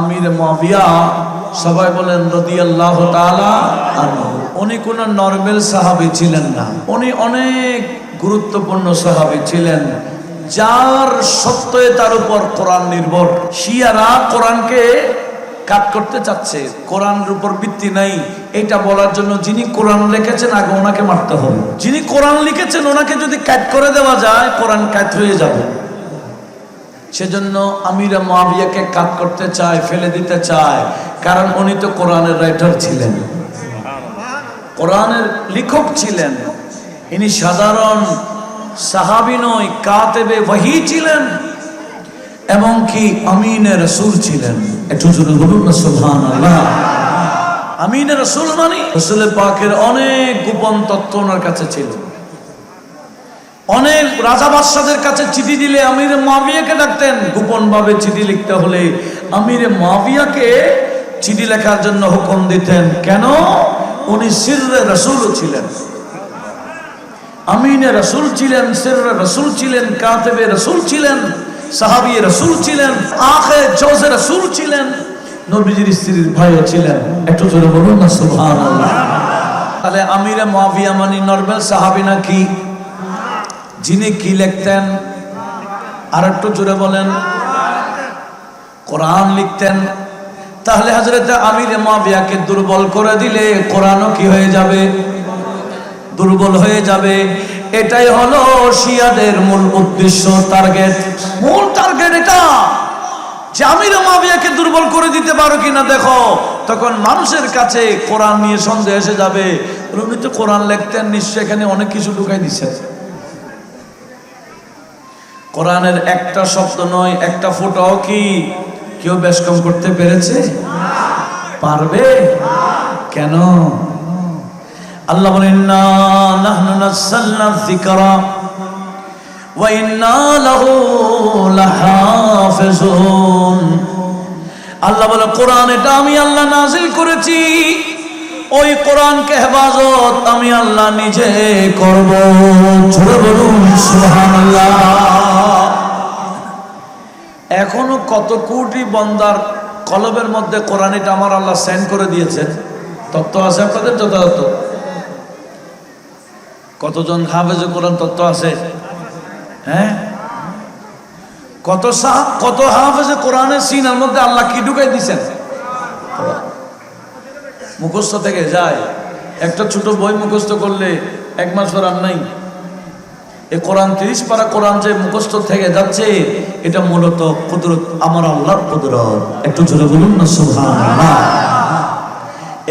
আমির মুআবিয়া সবাই বলেন রাদিয়াল্লাহু তাআলা আনহু। উনি কোন নরমাল সাহাবী ছিলেন না, উনি অনেক গুরুত্বপূর্ণ সাহাবী ছিলেন যার সত্যে তার উপর কোরআন নির্ভর। শিয়ারা কোরআনকে কাট করতে চাচ্ছে, কোরআনের উপর ভিত্তি নাই এটা বলার জন্য যিনি কোরআন লিখেছেন আগে ওনাকে মারতে হবে। যিনি কোরআন লিখেছেন ওনাকে যদি কাট করে দেওয়া যায় কোরআন কাট হয়ে যাবে। সেজন্য আমির মুআবিয়াকে কাট করতে চায়, ফেলে দিতে চায়, কারণ উনি তো কোরআনের রাইটার ছিলেন, কোরআনের লেখক ছিলেন। ইনি সাধারণ সাহাবী নয়, কাতেবে ওহী ছিলেন এবং কি আমিনে রাসূল ছিলেন। একটু জোরে বলুন না সুবহানাল্লাহ। আমিনে রাসূল মানে রাসূল পাকের অনেক গোপন তথ্য ওনার কাছে ছিল। অনেক রাজা বাদশাদের কাছে চিঠি দিলে আমিরে মুআবিয়াকে ডাকতেন, গোপন ভাবে চিঠি লিখতে হলে আমিরে মুআবিয়াকে চিঠি লেখার জন্য হুকুম দিতেন। কেন? উনি সিররে রাসূল ছিলেন, আমিনে রাসূল ছিলেন, সিররে রাসূল ছিলেন, কাতেবে রাসূল ছিলেন, সাহাবী রাসূল ছিলেন, আখে জোজে রাসূল ছিলেন, নবীজির স্ত্রীর ভাইও ছিলেন। একটু জোরে বলুন না সুবহানাল্লাহ। তাহলে আমিরে মুআবিয়া মানে নরমাল সাহাবী নাকি? যিনি কি লিখতেন? আর একটু জোরে বলেন। কোরআন লিখতেন। তাহলে হযরত আমিরে মুআবিয়াকে দুর্বল করে দিলে কোরআনও কি হয়ে যাবে? দুর্বল হয়ে যাবে। এটাই হলো শিয়াদের মূল উদ্দেশ্য, টার্গেট, মূল টার্গেট এটা যে আমিরে মুআবিয়াকে দুর্বল করে দিতে পারো কিনা দেখো। তখন মানুষের কাছে কোরআন নিয়ে সন্দেহ এসে যাবে, উনি তো কোরআন লিখতেন, নিশ্চয় এখানে অনেক কিছু ঢুকাই দিচ্ছে। কোরআনের একটা শব্দ নয়, একটা ফোঁটাও কি কেউ বেশ কম করতে পেরেছে? পারবে? কেন? আল্লাহ বলেন না নাহনু নাযালনা যিকরা ওয়া ইন্না লাহু লাহাফিজুন। আল্লাহ বলে কোরআন এটা আমি আল্লাহ নাযিল করেছি, ওই কোরআনকে হেফাজত আমি আল্লাহ নিজে করব। জোরে বলুন সুবহানাল্লাহ। এখনো কত কোটি বান্দার কলবের মধ্যে কোরআন এটা আমার আল্লাহ সেন্ড করে দিয়েছেন। তত্ত্ব আছে আপনাদের যথাযথ? কতজন হাফেজে কোরআন তত্ত্ব আছে? হ্যাঁ, কত হাফেজে কোরআনের সিনার মধ্যে আল্লাহ কি ঢুকাই দিয়েছেন? মুখস্থ থেকে যায়। একটা ছোট বই মুখস্থ করলে এক মাস পর আর নাই। এই কোরআন 30 পারা কোরআন যে মুখস্থ থেকে যাচ্ছে এটা মূলত কুদরত, আমার আল্লাহর কুদরত। একটু জোরে বলুন না সুবহানাল্লাহ।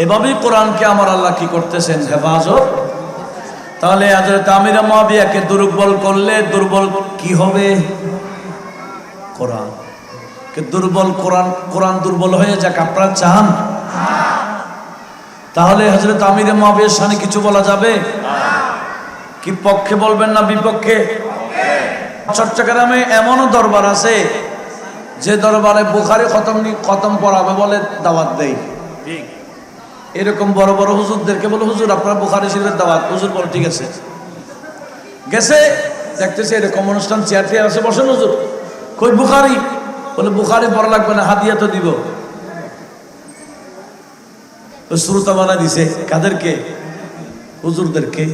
এভাবেই কোরআনকে আমার আল্লাহ কি করতেছেন? হেফাজত। তাহলে হযরত আমির মুআবিয়াকে দুর্বল করলে দুর্বল কি হবে? কোরআন কে দুর্বল, কোরআন দুর্বল হয়ে যাক আপনারা চান? তাহলে হযরত আমির মুআবিয়ার শানে কিছু বলা যাবে? কি পক্ষে বলবেন না বিপক্ষে? চট্টগ্রামে এমনও দরবার আছে যে দরবারে বুখারী খতম পড়াবে বলে দাওয়াত দেয়। এরকম বড় বড় হুজুরদেরকে বলে হুজুর আপনারা বুখারী শরীফের দাওয়াত। হুজুর বলে ঠিক আছে। গেছে দেখতেছে এরকম অনুষ্ঠান, চেয়ার টেয়ার আছে, বসেন হুজুর। কই বুখারী? বলে বুখারী পড়া লাগবে না, হাদিয়া তো দিব। শ্রোতা বানাই দিছে কাদেরকে? হুজুরদেরকে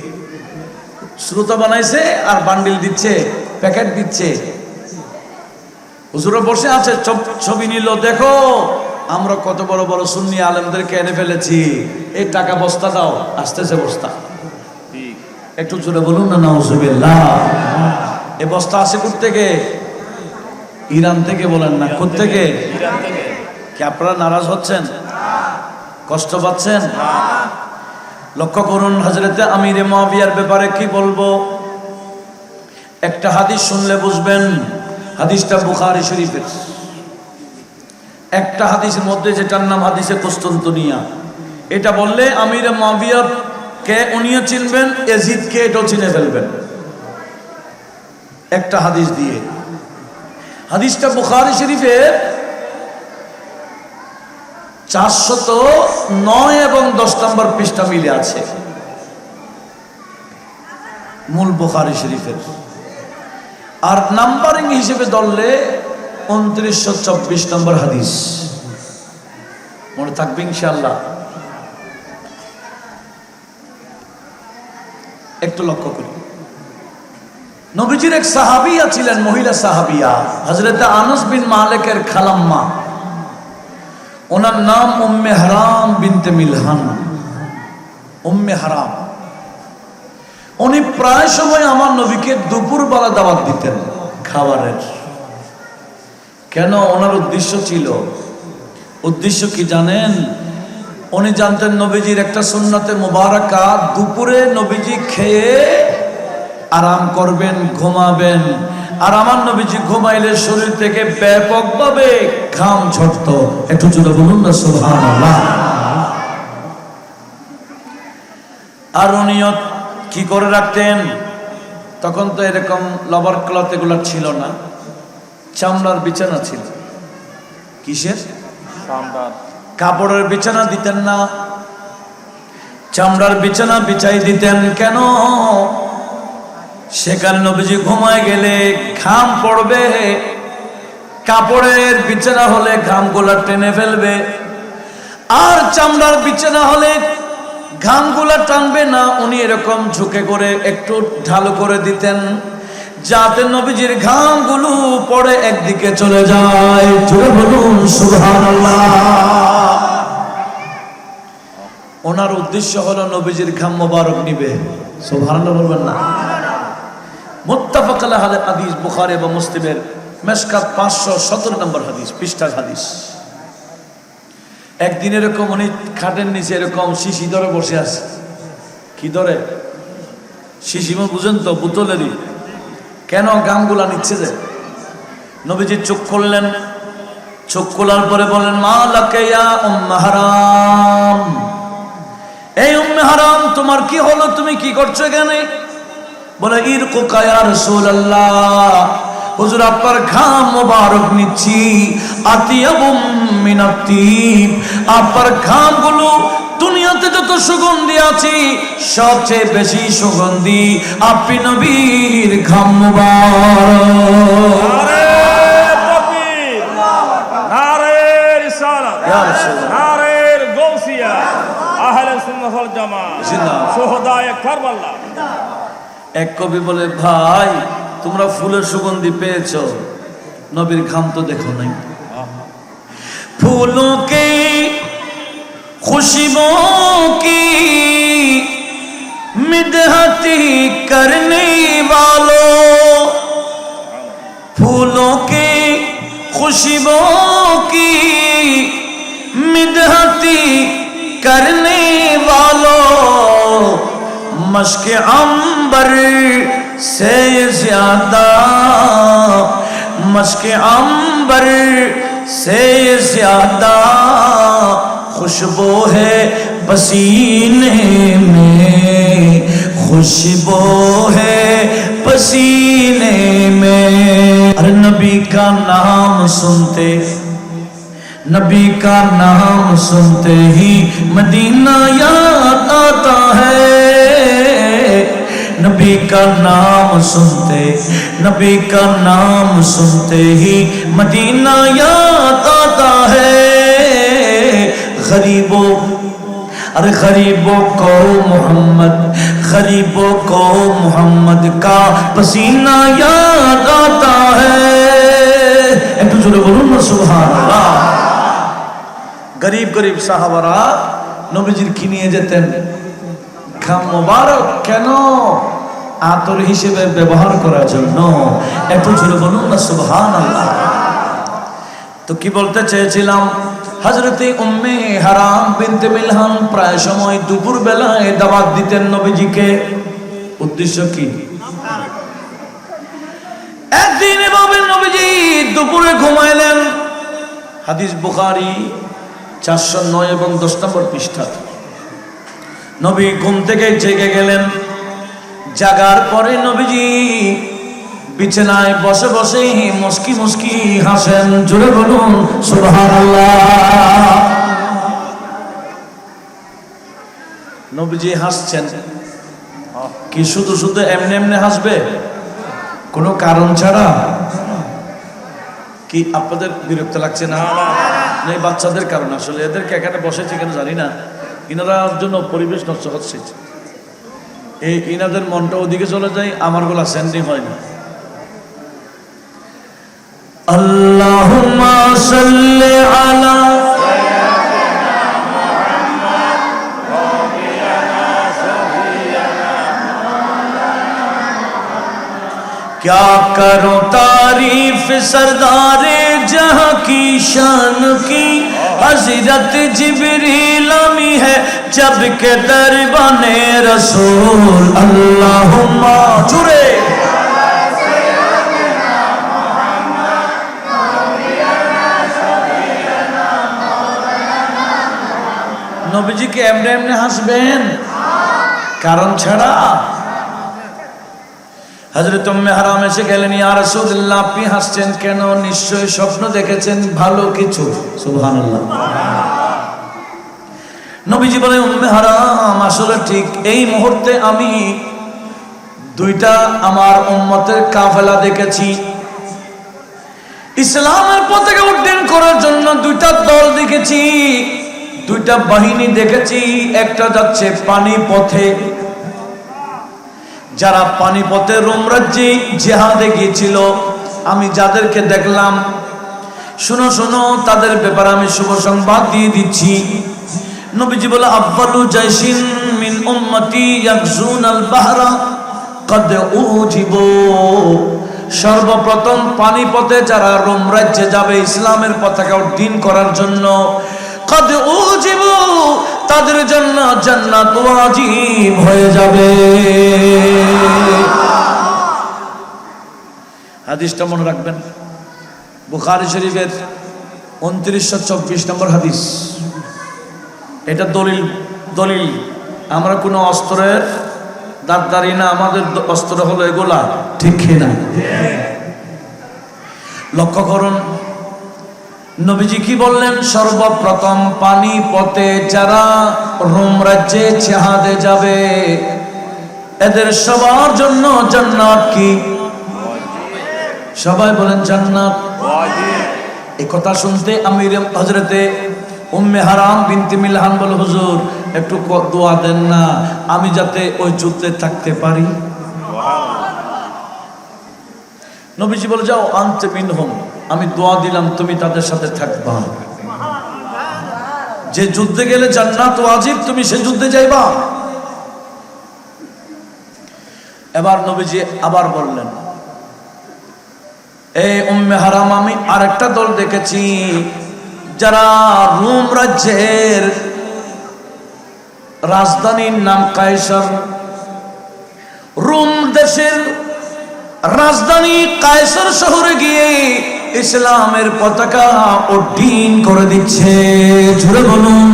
শ্রোতা বানাইছে আর বান্ডিল দিচ্ছে, প্যাকেট দিচ্ছে। হুজুরা বসে আছে, ছবি নিল, দেখো আমরা কত বড় বড় সুন্নি আলেমদেরকে এনে ফেলেছি, এই টাকা বস্তা দাও। আসতেছে বস্তা। একটু জোরে বলুন না নাউজুবিল্লাহ। এই বস্তা আসে কোত্থেকে? ইরান থেকে। বলেন না কোত্থেকে? কি আপনারা নারাজ হচ্ছেন? কষ্ট পাচ্ছেন? লক্ষ্য করুন হযরত আমিরে মুআবিয়ার ব্যাপারে কি বলবো। একটা হাদিস শুনলে বুঝবেন, হাদিসটা বুখারী শরীফের। একটা হাদিসের মধ্যে যেটার নাম হাদিসে কুস্তুনতুনিয়া, এটা বললে আমিরে মুআবিয়া কে উনিও চিনবেন, ইয়াজিদ কে এটাও চিনে ফেলবেন একটা হাদিস দিয়ে। হাদিসটা বুখারী শরীফের 409 এবং 10 নম্বর পৃষ্ঠা মিলে আছে, মূল বুখারী শরীফের। আর নাম্বারিং হিসেবে ধরলে 2924 নম্বর হাদিস। মনে থাকবে ইনশাআল্লাহ। একটু লক্ষ্য করি, নবীজির এক সাহাবিয়া ছিলেন, মহিলা সাহাবিয়া, হযরত আনাস বিন মালিকের খালাম্মা। ওনার নাম উম্মে হারাম বিনতে মিলহান। উম্মে হারাম, উনি প্রায় সময় আমার নবীকে দুপুরবেলা দাওয়াত দিতেন খাবারের। কেন? ওনার উদ্দেশ্য ছিল, উদ্দেশ্য কি জানেন? উনি জানতেন নবীজির একটা সুন্নতে মুবারাকা, দুপুরে নবীজি খেয়ে আরাম করবেন, ঘুমাবেন। আর আমার নবীজি ঘুমাইলে শরীর থেকে ব্যাপকভাবে ঘাম ঝরতো। একটু জোরে বলুন না সুবহানাল্লাহ। আর উনিও কি করে রাখতেন? তখন তো এরকম লবার ক্লথ এগুলো ছিল না, চামড়ার বিছানা ছিল। কিসের? কাপড়ের বিছানা দিতেন না, চামড়ার বিছানা বিছাই দিতেন। কেন? সেখানে নবীজি ঘুমায় গেলে ঘাম পড়বে, কাপড়ের বিছানা হলে ঘামগুলা টেনে ফেলবে, আর চামড়ার বিছানা হলে ঘামগুলা টানবে না। উনি এরকম ঝুঁকে করে একটু ঢালু করে দিতেন, যাতে নবীজির ঘামগুলো পড়ে একদিকে চলে যায়। জোরে বলুন সুবহানাল্লাহ। ওনার উদ্দেশ্য হলো নবীজির ঘাম মোবারক নিবে। সুবহানাল্লাহ বলবেন না? মুত্তাফাক আলাইহি হাদিস, বুখারী এবং মুসলিমের মিশকাত 517 নম্বর হাদিস, পৃষ্ঠার হাদিস। একদিন এরকম উনি খাটের নিচে এরকম শিশি ধরে বসে আছে। কি ধরে? শিশি বুঝেন তো, বোতলেরই। কেন? গামগুলা নিচ্ছে যে। নবীজি চোখ খুললেন, চোখ খোলার পরে বলেন, মা লাকা ইয়া উম্মে হারাম, এই উম্মে হারাম তোমার কি হলো? তুমি কি করছো এখানে? বলে, ইরকুকা ইয়া রাসূলুল্লাহ, হুজুর আপনার ঘাম মোবারক নিচ্ছি। আতিয়াবুম মিনাত তিব, আপনার ঘামগুলো দুনিয়াতে যত সুগন্ধি আছে সবচেয়ে বেশি সুগন্ধি আপনি নবীর ঘাম মোবারক। নারে তাকবীর, নারে রিসালাত, ইয়া রাসূলুল্লাহ, নারে গাউসিয়া, আহলে সুন্নাত ওয়াল জামাত, জিন্দাবাদ। শুহাদায়ে কারবালা। এক কবি বলে, ভাই তোমরা ফুলের সুগন্ধি পেয়েছো, নবীর ঘাম তো দেখো নাই। फूलों की खुशबुओं की मिदहती करने वालों, फूलों की खुशबुओं की मिदहती करने वालों, मश्क अंबर से ज्यादा, मश्क अंबर से ज्यादा खुशबू है पसीने में, खुशबू है पसीने में। अरे नबी का नाम सुनते, नबी का नाम सुनते ही मदीना याद आता है। नबी का नाम सुनते, नबी का नाम सुनते ही मदीना याद आता है। गरीबों, अरे गरीबों को मोहम्मद, गरीबों को मोहम्मद का पसीना याद आता है। एक जोरे बोलूं ना सुभान अल्लाह। गरीब गरीब साहाबारा नबीजिर की নিয়ে যেতেন ঘাম মোবারক। কেন? আতর হিসেবে ব্যবহার করার জন্য। একটু জোরে বলুন না সুবহানাল্লাহ। তো কি বলতে চেয়েছিলাম, হযরতে উম্মে হারাম বিনতে মিলহান প্রায় সময় দুপুর বেলায় দাওয়াত দিতেন নবীজিকে। উদ্দেশ্য কি? একদিন এভাবে নবীজি দুপুরে ঘুমাইলেন। হাদিস বুখারী 409 এবং 10 নম্বর পৃষ্ঠা। নবী ঘুম থেকে জেগে গেলেন। জাগার পরে নবীজি বিছানায় বসে বসে মুস্কি মুস্কি হাসেন। জোরে বলুন সুবহানাল্লাহ। নবীজি হাসছেন কি শুধু শুধু এমনি এমনি হাসবে? কোনো কারণ ছাড়া? কি আপনাদের বিরক্ত লাগছে না? এই বাচ্চাদের কারণে আসলে এদেরকে এখানে বসেছে কেন জানি না, ইনারার জন্য পরিবেশ নষ্ট হচ্ছে। এই ইনাদের মনটা ওদিকে চলে যায়, আমার গলা সেন্ডিং হয় না। আল্লাহুম্মা সাল্লি আলা क्या करूं तारीफ सरदारे जहां की शान की, हजरत जिब्रील आमी है जब के दरबाने रसूल। अल्लाहुम्मा जुरे নবীজি কি এমনি এমনি হাসবেন কারণ ছাড়া? হযরত উম্মে হারাম এসে গেলেন, ইয়া রাসূলুল্লাহ আপনি হাসছেন কেন? নিশ্চয়ই স্বপ্ন দেখেছেন ভালো কিছু। সুবহানাল্লাহ। নবীজি বলেন, উম্মে হারাম আসলে ঠিক এই মুহূর্তে আমি দুইটা আমার উম্মতের কাফেলা দেখেছি। ইসলামের পতাকা উড্ডীন করার জন্য দুইটা দল দেখেছি, দুইটা বাহিনী দেখেছি। একটা যাচ্ছে পানি পথে, যারা পানিপথে রোম রাজ্যে জিহাদে গিয়েছিল, আমি যাদেরকে দেখলাম, শুনো শুনো তাদের ব্যাপারে আমি শুভ সংবাদ দিয়ে দিচ্ছি। নবীজি বলে, আফদালু জাইশিন মিন উম্মতি ইয়াগজুনাল বাহরা কদ উজিবু। সর্বপ্রথম পানিপথে যারা রোম রাজ্যে যাবে ইসলামের পতাকা উড্ডীন করার জন্য, কদ উজিবু তাদের জন্য জান্নাত ওয়াজিব হয়ে যাবে। হাদিসটা মনে রাখবেন, বুখারী শরীফের 2924 নম্বর হাদিস। এটা দলিল। আমরা কোনো অস্ত্রের দাঁতদারি না, আমাদের অস্ত্র হলো এগুলা, ঠিক না? লক্ষ্য করুন নবীজি কি বললেন, সর্বপ্রথম পানিপথে যারা রোম রাজ্যে জিহাদে যাবে এদের সবার জন্য জান্নাত কি? সবাই বলেন জান্নাত ওয়াজিব। এই কথা শুনতে আমির হযরতে উম্মে হারাম বিনতে মিলহান বলে, হুজুর একটু দোয়া দেন না, আমি যাতে ওই যুদ্ধে থাকতে পারি। নবীজি বলে, যাও আনতে মিনহুম, আমি দোয়া দিলাম তুমি তাদের সাথে থাকবা। যে যুদ্ধে গেলে জান্নাত ওয়াজিব, তুমি সে যুদ্ধে যাইবা। এবার নবীজি আবার বললেন, এই উম্মে হারাম আমি আরেকটা দল দেখেছি, যারা রোম রাজ্যের রাজধানীর নাম কায়সার, রোম দেশের রাজধানী কায়সার শহরে গিয়ে ইসলামের পতাকা উড্ডীন করে দিচ্ছে। জুড়ে বলুন।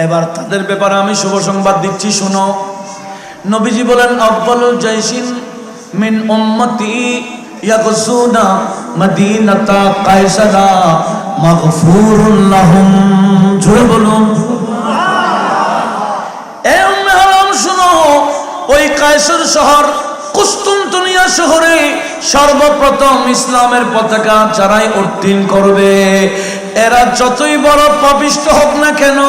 এবার তাদের ব্যাপারে আমি শুভ সংবাদ দিচ্ছি, শোনো। নবীজি বলেন, আফদালুল জাইশিন মিন উম্মতি ইয়াগজুনা মদিনাতা কায়সারা মাগফুরুন লাহুম। জুড়ে বলুন। এ উম্মে হারাম শোনো, ওই কায়সার শহর কুস্তুনতুনিয়া শহরে সর্বপ্রথম ইসলামের পতাকা যারাই উড্ডীন করবে, এরা যতই বড় পাপিষ্ঠ হোক না কেন,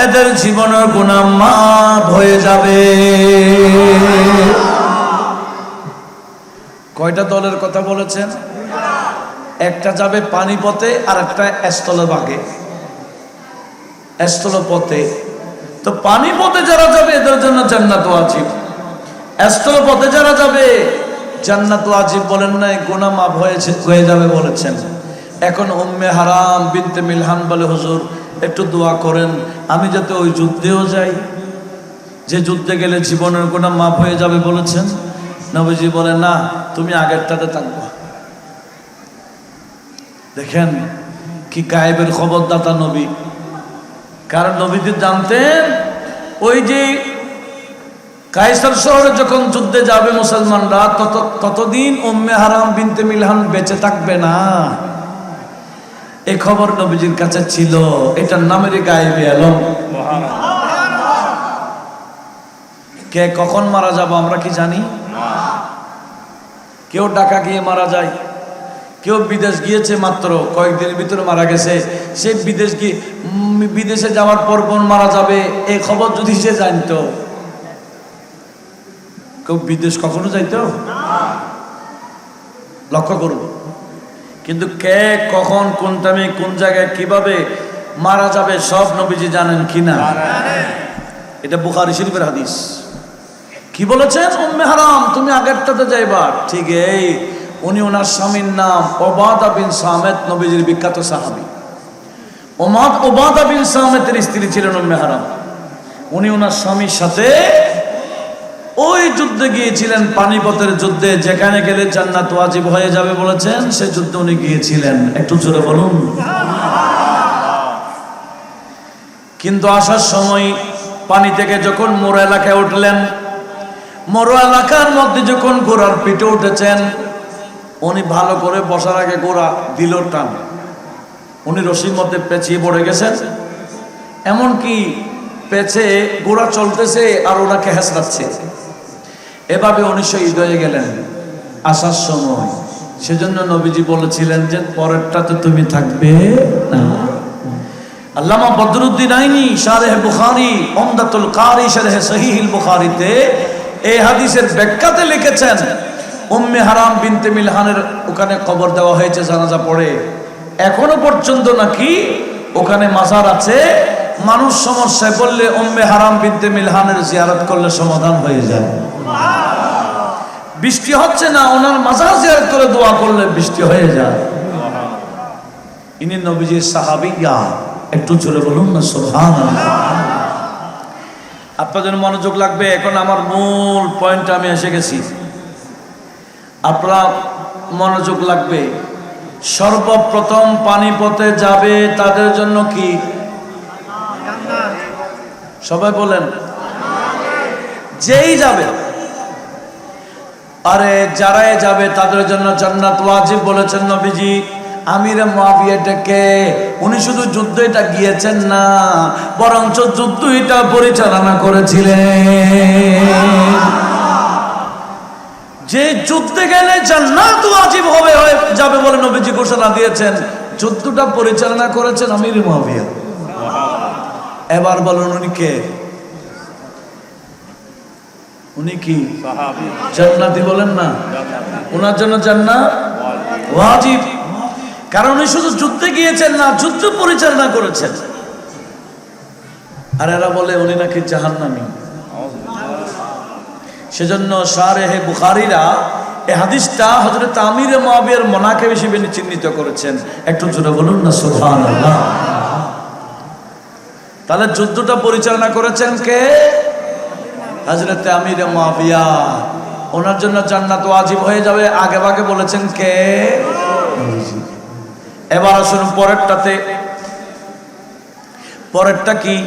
এদের জীবনের গুনাহ মাফ হয়ে যাবে। কয়টা দলের কথা বলেছেন? একটা যাবে পানিপথে আর একটা স্থলভাগে, স্থলপথে। তো পানিপথে যারা যাবে এদের জন্য জান্নাত ওয়াজিব, স্থলপথে যারা যাবে জান্নাত ওয়াজিব বলেন নাই, গুনাহ মাফ হয়ে যাবে বলেছেন। এখন উম্মে হারাম বিনতে মিলহান বলে, হুজুর একটু দোয়া করেন আমি যাতে ওই যুদ্ধেও যাই, যে যুদ্ধে গেলে জীবনের গুনাহ মাফ হয়ে যাবে বলেছেন। নবীজি বলেন, না তুমি আগেরটাতে থাকবা। দেখেন কি গায়েবের খবরদাতা নবী। কারণ নবীজি জানতেন ওই যে কায়সার শহরে যখন যুদ্ধে যাবে মুসলমানরা, ততদিন উম্মে হারাম বিনতে মিলহান বেঁচে থাকবে না। এই খবর নবীজির কাছে ছিল, এটার নামেরই গায়েবে আলম। কে কখন মারা যাব আমরা কি জানি? কেউ ডাকা গিয়ে মারা যায়, কেউ বিদেশ গিয়েছে মাত্র কয়েকদিনের ভিতরে মারা গেছে, সে বিদেশে যাওয়ার পর মারা যাবে এই খবর যদি সে জানতো, কেউ বিদেশ কখনো যাইতো? লক্ষ্য করুন। কিন্তু কে কখন কোন টাইমে কোন জায়গায় কিভাবে মারা যাবে সব নবীজি জানেন কিনা? এটা বুখারী শরীফের হাদিস। কি বলেছেন? উম্মে হারাম তুমি আগেরটাতে যাইবা। ঠিক এই উনি ওনার স্বামীর নাম উবাদা বিন সামিত, নবীজির বিখ্যাত সাহাবী। উবাদা বিন সামিতের স্ত্রী ছিলেন উম্মে হারাম। উনি ওনার স্বামীর সাথে ওই যুদ্ধে গিয়েছিলেন, পানিপথের যুদ্ধে, যেখানে গেলে জান্নাত ওয়াজিব হয়ে যাবে বলেছেন, সে যুদ্ধে উনি গিয়েছিলেন। একটু জোরে বলুন। কিন্তু আসার সময় পানি থেকে যখন মোর এলাকায় উঠলেন, মোর এলাকার মধ্যে যখন ঘোড়ার পিঠে উঠেছেন, উনি ভালো করে বসার আগে ঘোড়া দিল টান, উনি রশির মধ্যে পেঁচিয়ে পড়ে গেছেন। এমনকি পেছে ঘোড়া চলতেছে আর ওনাকে হেসড়াচ্ছে, এভাবে উনি শহীদ হয়ে গেলেন আসার সময়। সেজন্য নবীজি বলেছিলেন যে পরেরটাতে তুমি থাকবে না। আল্লামা বদরুদ্দিন আইনি শারহে বুখারী, উমদাতুল কারি শারহে সহিহুল বুখারীতে এই হাদিসের ব্যাখ্যাতে লিখেছেন, উম্মে হারাম বিনতে মিলহানের ওখানে কবর দেওয়া হয়েছে জানাজা পড়ে, এখনো পর্যন্ত নাকি ওখানে মাজার আছে। মানুষ সমস্যায় পড়লে উম্মে হারাম বিনতে মিলহানের জিয়ারত করলে সমাধান হয়ে যায়। বৃষ্টি হচ্ছে না, ওনার মাজার জিয়ারত করে দোয়া করলে বৃষ্টি হয়ে যায়। ইনি নবীজির সাহাবিয়া। একটু জোরে বলুন না সুবহানাল্লাহ। আপনাদের মনোযোগ লাগবে। এখন আমার মূল পয়েন্টে আমি এসে গেছি, আপনারা মনোযোগ লাগবে। সর্বপ্রথম পানিপথে যাবে তাদের জন্য কি? সবাই বলেন যেই যাবে, আরে যারাই যাবে তাদের জন্য জান্নাত ওয়াজিব বলেছেন নবীজি। আমিরে মুআবিয়াটাকে উনি শুধু যুদ্ধটা গিয়েছেন না, বরঞ্চ যুদ্ধটা পরিচালনা করেছিলেন। যে যুদ্ধে গেলে জান্নাত ওয়াজিব হয়ে যাবে বলে নবীজি ঘোষণা দিয়েছেন, যুদ্ধটা পরিচালনা করেছেন আমিরে মুআবিয়া। এবার বলুন উনি কে? উনি কি জান্নাতি? বলেন না, ওনার জন্য জান্নাত ওয়াজিব। কারণ উনি শুধু যুদ্ধে গিয়েছেন না, যুদ্ধ পরিচালনা করেছেন। আর এরা বলে উনি নাকি জাহান্নামী। সেজন্য শারহে বুখারীরা এই হাদিসটা হযরত আমিরে মুআবিয়ার মুনাকিব হিসেবে চিহ্নিত করেছেন। একটু জোরে বলুন না সুবহানাল্লাহ। তাহলে যুদ্ধটা পরিচালনা করেছেন কে? হযরত আমিরে মুআবিয়া। ওনার জন্য জান্নাত ওয়াজিব হয়ে যাবে আগে ভাগে বলেছেন কে? এবার আসুন পরেরটাতে। পরেরটা কি?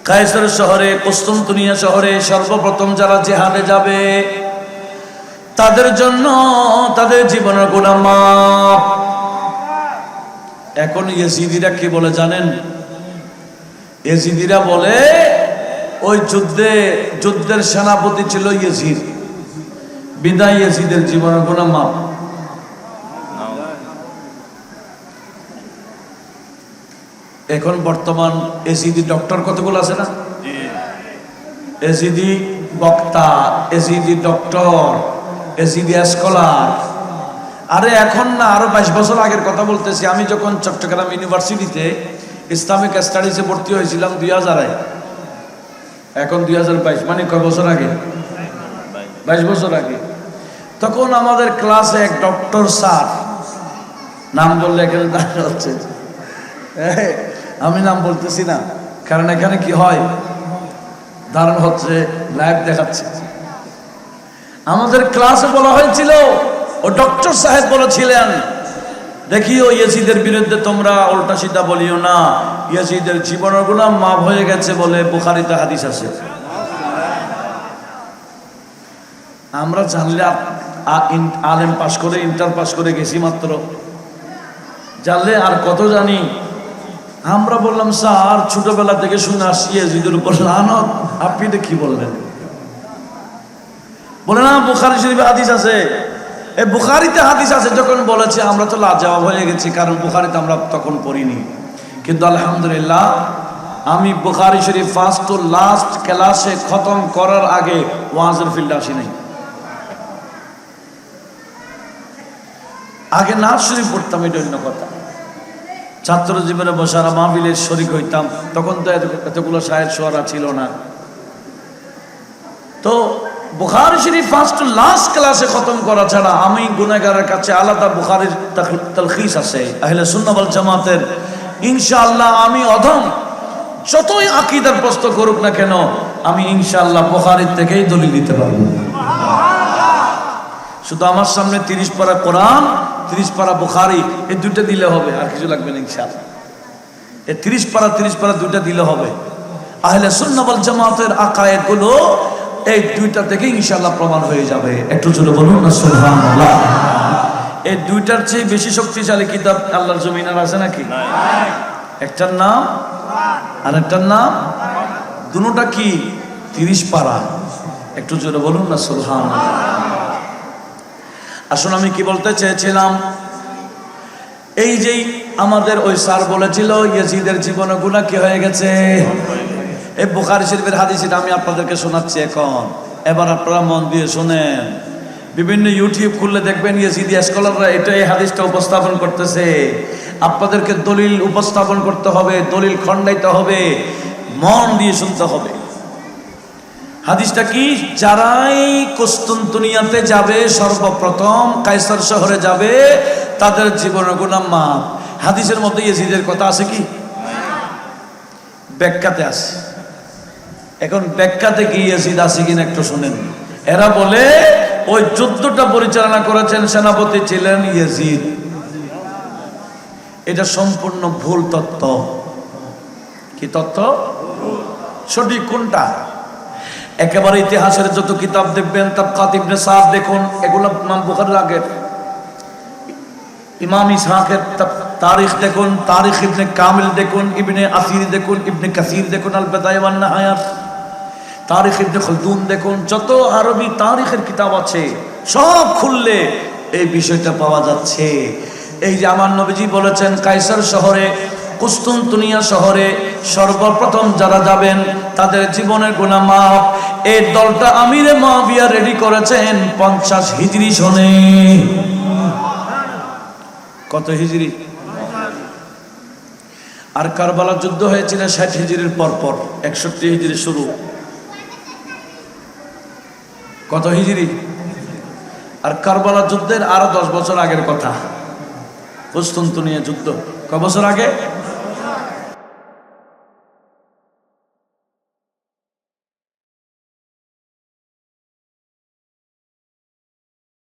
কায়সার শহরে, কুস্তুনতুনিয়া শহরে সর্বপ্রথম যারা জিহাদে যাবে তাদের জন্য তাদের জীবনের গুনাহ মাফ। এখন ইয়েজিদিরা কি বলে জানেন? ইয়েজিদিরা বলে ওই যুদ্ধের সেনাপতি ছিল ইয়েজিদ, বিদায় ইয়েজিদের জীবনের গুনাহ মাফ। এখন বর্তমান এসিডি ডক্টর কতগুলো আছে না? এসিডি বক্তা, এসিডি ডক্টর, এসিডি স্কলার। আরে এখন না, আরো 22 বছর আগের কথা বলতেছি। আমি যখন চট্টগ্রাম ইউনিভার্সিটিতে ইসলামিক স্টাডিজে ভর্তি হয়েছিলাম 2000-এ, এখন 2022, মানে কয় বছর আগে? 22 বছর আগে। তখন আমাদের ক্লাসে এক ডক্টর স্যার, নাম বললে এখানে দাঁড়ানো হচ্ছে, আমি নাম বলতেছি না কারণ এখানে কি হয়, ধারণ হচ্ছে, লাইভ দেখাচ্ছে। আমাদের ক্লাসে বলা হয়েছিল, ও ডক্টর সাহেব বলেছিলেন, দেখিও ইয়াজিদের বিরুদ্ধে তোমরা উল্টা সিধা বলিও না, ইয়াজিদের জীবনের গুনাহ মাফ হয়ে গেছে বলে বুখারীতে হাদিস আছে। আমরা জানলে আলেম পাশ করে, ইন্টার পাশ করে গেছি মাত্র, জানলে আর কত জানি। আমরা বললাম স্যার ছোটবেলা থেকে শুনে আসছি ইয়াজিদের উপর লানত, আপনি এটা কি বললেন? বলে না বুখারী শরীফে হাদিস আছে, এই বুখারীতে হাদিস আছে, যখন বলেছে আমরা তো লাজবাব হয়ে গেছি, কারণ বুখারীতে আমরা তখন পড়িনি। কিন্তু আলহামদুলিল্লাহ আমি বুখারী শরীফ ফার্স্ট টু লাস্ট ক্লাসে খতম করার আগে ওয়াজের ফিল্ডে আসি নাই। আগে নাচ শরীফ পড়তাম, এটা অন্য কথা। ছাত্র জীবনে বসারা মাহফিলে শরীক হইতাম, তখন তো এতগুলো শায়ের শোয়ারা ছিল না। তো বুখারী শরীফ ফার্স্ট টু লাস্ট ক্লাসে খতম করা ছাড়া আমি গুনাহগারের কাছে আলাদা বুখারীর তালখিস আছে আহলে সুন্নাহ ওয়াল জামাতের। ইনশাআল্লাহ আমি অধম, যতই আকীদার প্রশ্ন করুক না কেন, আমি ইনশাআল্লাহ বুখারীর থেকেই দলিল দিতে পারবো। শুধু আমার সামনে 30 পারা কোরআন, 30 পারা বুখারী, এই দুটো দিলে হবে, আর কিছু লাগবে না ইনশাআল্লাহ। এই 30 পারা দুটো দিলে হবে। আহলে সুন্নাহ ওয়াল জামাতের আকায়েদ গুলো এই দুইটা থেকে ইনশাআল্লাহ প্রমাণ হয়ে যাবে। একটু জোরে বলুন না সুবহানাল্লাহ। এই দুইটার চেয়ে বেশি শক্তিশালী কিতাব আল্লাহর জমিন আর আছে নাকি? একটার নাম আর একটার নাম, দুটোটা কি? 30 পারা। একটু জোরে বলুন না সুবহানাল্লাহ। আসুন, আমি কি বলতে চেয়েছিলাম, এই যে আমাদের ওই স্যার বলেছিল ইয়াজিদের জীবনে গুনাহ কি হয়ে গেছে। এই বুখারী শরীফের হাদিস, এটা আমি আপনাদেরকে শোনাচ্ছি এখন। এবার আপনারা মন দিয়ে শুনেন। বিভিন্ন ইউটিউব খুললে দেখবেন ইয়াজিদি স্কলাররা এই হাদিসটা উপস্থাপন করতেছে। আপনাদেরকে দলিল উপস্থাপন করতে হবে, দলিল খণ্ডাইতে হবে, মন দিয়ে শুনতে হবে। হাদিসটা কি? যারাই কুস্তুনতুনিয়াতে যাবে, সর্বপ্রথম কায়সার শহরে যাবে, তাদের জীবনের গুনাহ মাফ। হাদিসের মধ্যে ইয়াজিদের কথা আছে কি? ব্যাখ্যাতে আছে। এখন ব্যাখ্যাতে কি ইয়াজিদ আছে কিনা একটু শুনেন। এরা বলে ওই যুদ্ধটা পরিচালনা করেছেন, সেনাপতি ছিলেন ইয়াজিদ। এটা সম্পূর্ণ ভুল তত্ত্ব। কি তত্ত্ব? সঠিক কোনটা? একেবারে ইতিহাসের যত কিতাব দেখবেন, তাবকাত ইবনে সাদ দেখুন, এগুলো ইমাম বুখারীর আগের। ইমাম ইসহাকের তারিখ দেখুন, তারিখ ইবনে কামিল দেখুন, ইবনে আসির দেখুন, ইবনে কাসির দেখুন, আল বিদায়া ওয়ান নিহায়া, তারিখ ইবনে খালদুন দেখুন, যত আরবি তারিখের কিতাব আছে সব খুললে এই বিষয়টা পাওয়া যাচ্ছে। এই যে আমার নবীজি বলেছেন কায়সার শহরে, কুস্তুনতুনিয়া শহরে সর্বপ্রথম যারা যাবেন তাদের জীবনের গুনাহ মাফ। এই দলটা আমিরে মুআবিয়া রেডি করেছেন 50 হিজরি সনে। কত হিজরি? আর কারবালা যুদ্ধ হয়েছিল 60 হিজরির পরপর, 61 হিজরি শুরু। কত হিজরি? আর কারবালা যুদ্ধের আরো 10 বছর আগের কথা। কুস্তুনতুনিয়া যুদ্ধ ক বছর আগে?